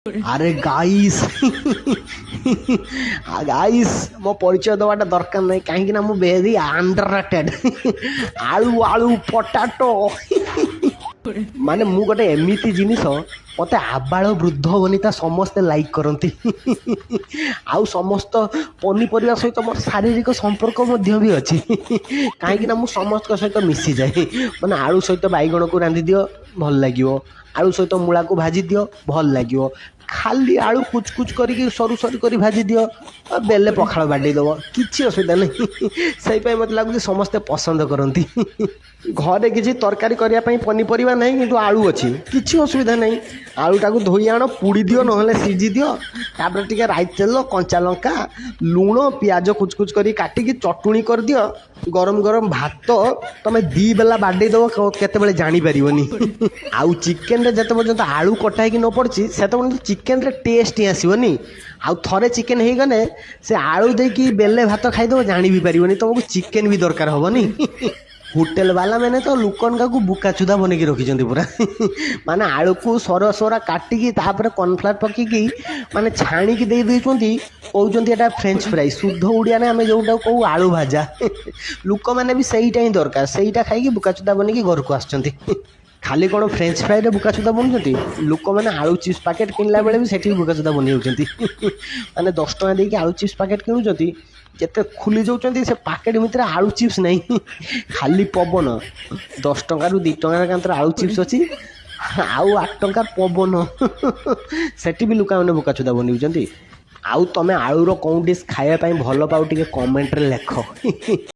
अरे guys guys मो परिचय दवाटा दरकार नहीं कहीं मु वेरी अंडररेटेड आलू आलू पोटाटो माने मु गोटे एमिति जिनिस मते आबाल वृद्ध वनिता समस्ते लाइक करती आउ समस्त पनीपरिया सहित मोर शारीरिक संपर्क मध्य भी अच्छी कहीं मु समस्त सहित मिसी जाए माने आलू सहित बैगण को रांधि दियो भल लगे आलू सहित मूला को भाजी दियो भल लगे खाली आलू कुच कुच करके सरू सरू कर भाजी दियो बेले पखाड़ बाड़ी दब किसी असुविधा नहीं से मत लगुच समस्ते पसंद करती घरे किसी तरकारी करने पनीपरिया नहीं किंतु आलू अच्छी किसी असुविधा नहीं आलूटा को धोई आण पुड़ी दियो ना सीझी दियो तापर टिके राई तेल कंचा लंका लुण पियाज कुच कुच कर काटिकी चटुणी कर दियो गरम गरम भात तमें दी बेला बाड़े दब केते जानी पारिबनी आउ चिकेन रे जते पर्यंत आलू कटा कि न पड़ची सेते पर्यंत चिकेन रे टेस्ट ही आसीबनी आउ थरे चिकेन हो गने से आलू देकी बेले भात खाईदब जानी भी पारिबनी तुमको चिकेन भी दरकार हबनी होटेल वाला मैंने तो लुकन का बुका चुदा बन के रखी पूरा माने आलू को सर सरा काटिकी कॉर्नफ्लावर पकईकी माने छाणिकी दे देइछंती कहउछंती एटा फ्रेंच फ्राई शुद्ध ओडिया ने आमे जोटा कहू आलू भाजा लुक मैंने भी सहीटा ही दरकार सहीटा खाई बुका चुदा बन के घर को आसछंती खाली कौन फ्रेंच फ्राई रे बुका चुदा बनुंट लोक मैंने आलू चिप्स पैकेट किनला बेले भी सेठी बुका चुदा बनी होती माने 10 टଙ୍କା देके आलू चिप्स पैकेट किणुचंती जिते खुली जाऊँच से पैकेट भितर आलू चिप्स नहीं खाली पवन 10 टଙ୍କା 2 टଙ୍କା आलू चिप्स अच्छी आउ 8 टଙ୍କା पवन सेठी भी लुका मैंने बुका चुदा बनी आउ तमें आलूर कौन डिश खाया भल पाऊ टे कमेंट रे लेख।